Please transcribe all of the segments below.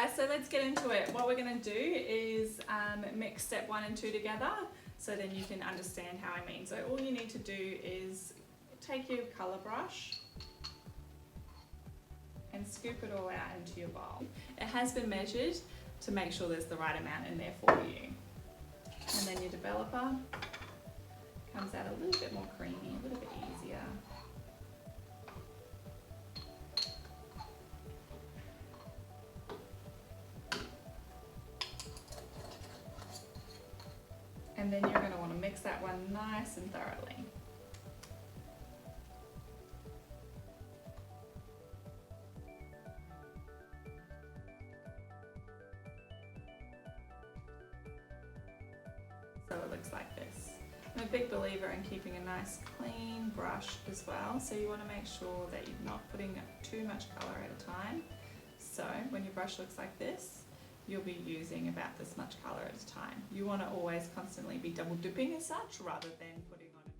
guys, so let's get into it. What we're going to do is mix step 1 and 2 together, so then you can understand how I mean. So all you need to do is take your colour brush and scoop it all out into your bowl. It has been measured to make sure there's the right amount in there for you. And then your developer comes out a little bit more creamy, a little bit easier. And then you're going to want to mix that one nice and thoroughly. So it looks like this. I'm a big believer in keeping a nice clean brush as well, so you want to make sure that you're not putting too much colour at a time. So when your brush looks like this, you'll be using about this much colour at a time. You want to always constantly be double dipping as such, rather than putting on a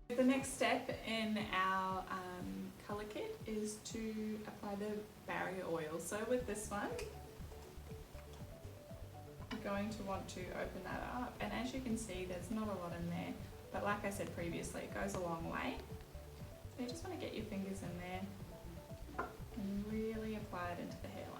big. The next step in our colour kit is to apply the barrier oil. So with this one, you're going to want to open that up, and as you can see, there's not a lot in there, but like I said previously, it goes a long way. So you just want to get your fingers in there and really apply it into the hairline.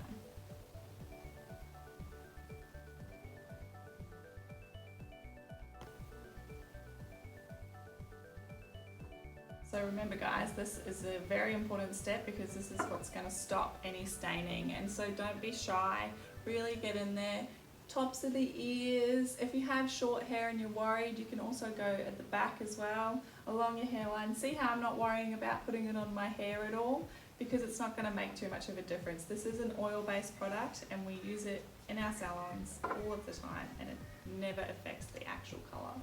So remember guys, this is a very important step because this is what's going to stop any staining, and so don't be shy, really get in there. Tops of the ears, if you have short hair and you're worried, you can also go at the back as well, along your hairline. See how I'm not worrying about putting it on my hair at all, because it's not going to make too much of a difference. This is an oil-based product and we use it in our salons all of the time, and it never affects the actual colour.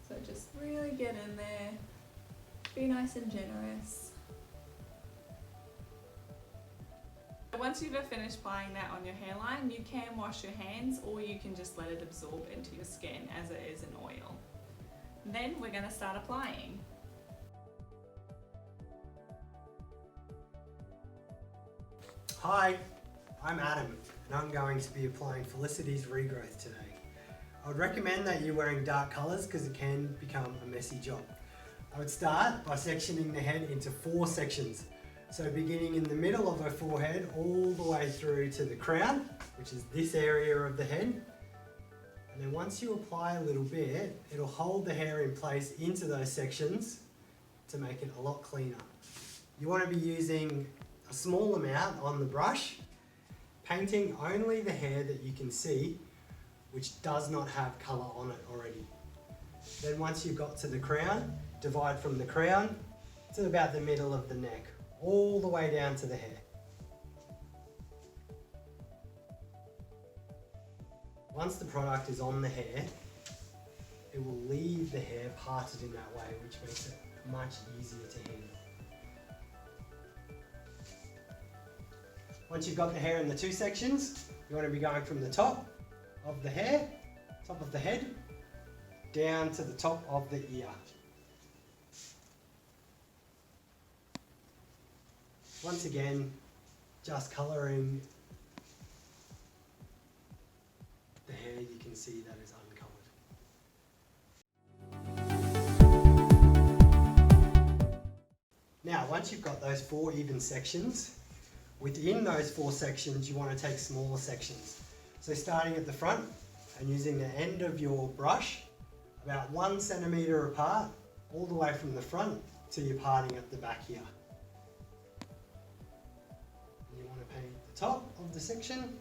So just really get in there, be nice and generous. Once you've finished applying that on your hairline, you can wash your hands, or you can just let it absorb into your skin as it is an oil. Then we're going to start applying. Hi, I'm Adam and I'm going to be applying Felicity's regrowth today. I would recommend that you're wearing dark colours because it can become a messy job. I would start by sectioning the head into 4 sections. So beginning in the middle of her forehead all the way through to the crown, which is this area of the head. And then once you apply a little bit, it'll hold the hair in place into those sections to make it a lot cleaner. You want to be using a small amount on the brush, painting only the hair that you can see, which does not have colour on it already. Then once you've got to the crown, divide from the crown to about the middle of the neck, all the way down to the hair. Once the product is on the hair, it will leave the hair parted in that way, which makes it much easier to handle. Once you've got the hair in the 2 sections, you want to be going from the top of the hair, top of the head, down to the top of the ear. Once again, just colouring the hair, you can see that is uncoloured. Now, once you've got those 4 even sections, within those 4 sections, you want to take smaller sections. So starting at the front and using the end of your brush, about 1 centimetre apart, all the way from the front to your parting at the back here. Paint the top of the section,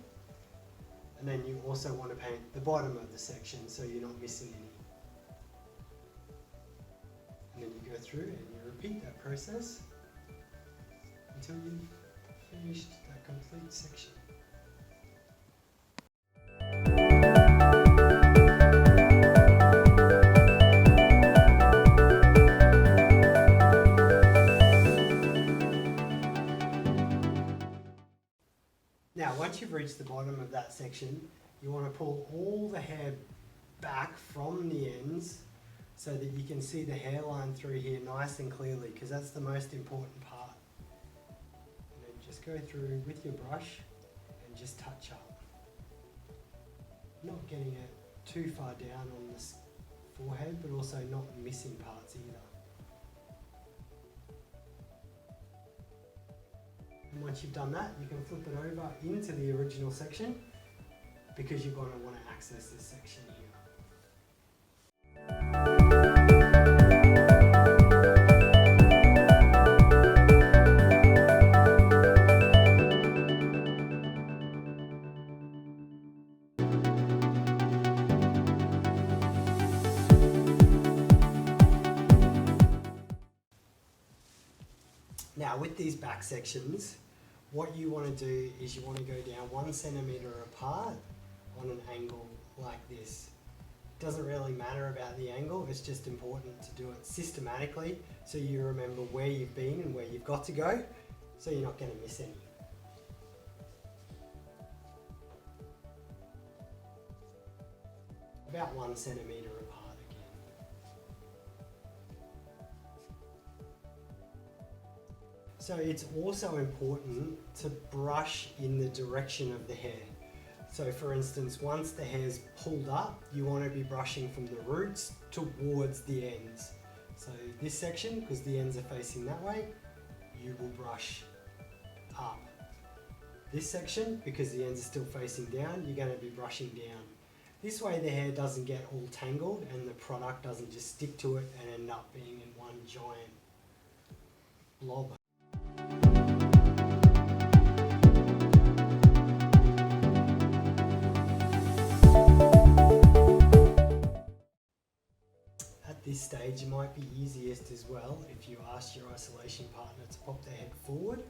and then you also want to paint the bottom of the section so you're not missing any. And then you go through and you repeat that process until you've finished that complete section. Now, once you've reached the bottom of that section, you want to pull all the hair back from the ends so that you can see the hairline through here nice and clearly, because that's the most important part. And then just go through with your brush and just touch up. Not getting it too far down on this forehead, but also not missing parts either. And once you've done that, you can flip it over into the original section because you're going to want to access this section here. Now with these back sections, what you want to do is you want to go down 1 centimetre apart on an angle like this. It doesn't really matter about the angle, it's just important to do it systematically so you remember where you've been and where you've got to go, so you're not going to miss any. About 1 centimetre apart again. So it's also important to brush in the direction of the hair. So for instance, once the hair's pulled up, you want to be brushing from the roots towards the ends. So this section, because the ends are facing that way, you will brush up. This section, because the ends are still facing down, you're going to be brushing down. This way the hair doesn't get all tangled and the product doesn't just stick to it and end up being in one giant blob. At this stage, it might be easiest as well if you ask your isolation partner to pop their head forward.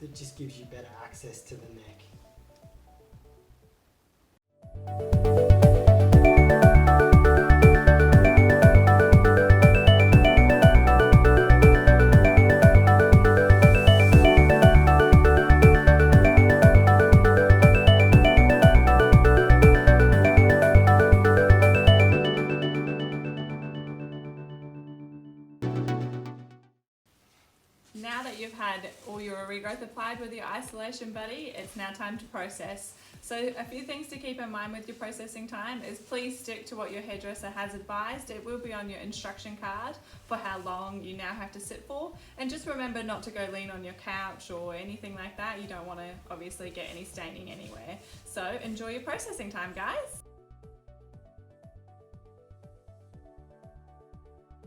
That just gives you better access to the neck. Now that you've had all your regrowth applied with your isolation buddy, it's now time to process. So a few things to keep in mind with your processing time is please stick to what your hairdresser has advised. It will be on your instruction card for how long you now have to sit for. And just remember not to go lean on your couch or anything like that. You don't want to obviously get any staining anywhere. So enjoy your processing time, guys.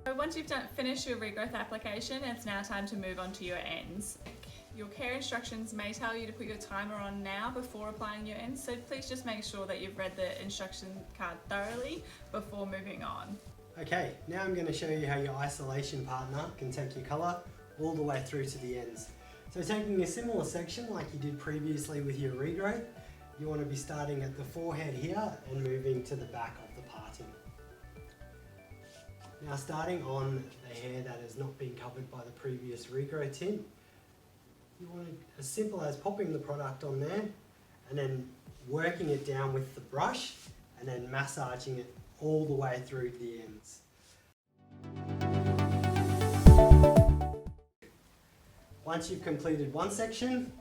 So once you've finished your regrowth application, it's now time to move on to your ends. Your care instructions may tell you to put your timer on now before applying your ends, so please just make sure that you've read the instruction card thoroughly before moving on. Okay, now I'm going to show you how your isolation partner can take your colour all the way through to the ends. So taking a similar section like you did previously with your regrowth, you want to be starting at the forehead here and moving to the back of the parting. Now starting on the hair that has not been covered by the previous regrowth tint, you want to, as simple as popping the product on there and then working it down with the brush and then massaging it all the way through to the ends. Once you've completed one section,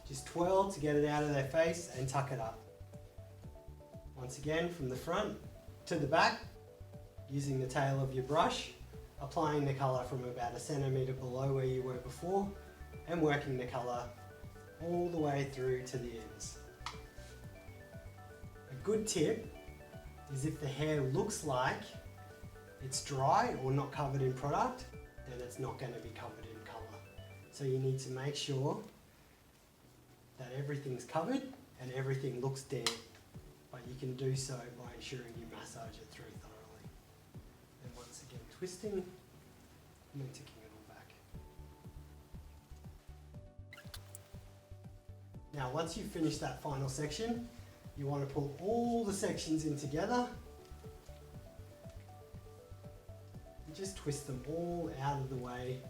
just twirl to get it out of their face and tuck it up. Once again, from the front to the back, using the tail of your brush, applying the colour from about 1 centimetre below where you were before, and working the colour all the way through to the ends. A good tip is if the hair looks like it's dry or not covered in product, then it's not going to be covered in colour. So you need to make sure that everything's covered and everything looks damp, but you can do so by ensuring you massage it through thoroughly. And once again twisting and then ticking it all back. Now once you've finished that final section, you want to pull all the sections in together and just twist them all out of the way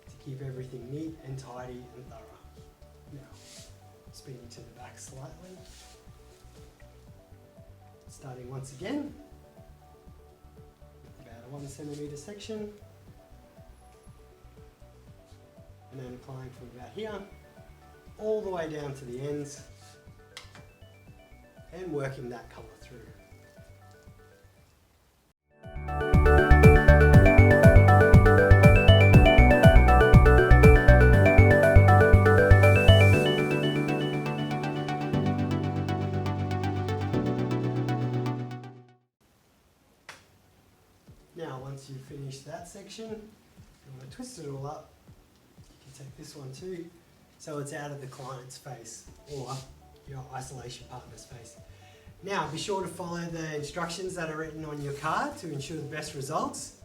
to keep everything neat and tidy and thorough. Now, spinning to the back slightly. Starting once again with about a 1 centimetre section and then applying from about here all the way down to the ends and working that colour through. Now once you've finished that section, you want to twist it all up. You can take this one too, so it's out of the client's face or your isolation partner's face. Now be sure to follow the instructions that are written on your card to ensure the best results.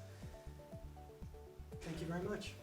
Thank you very much.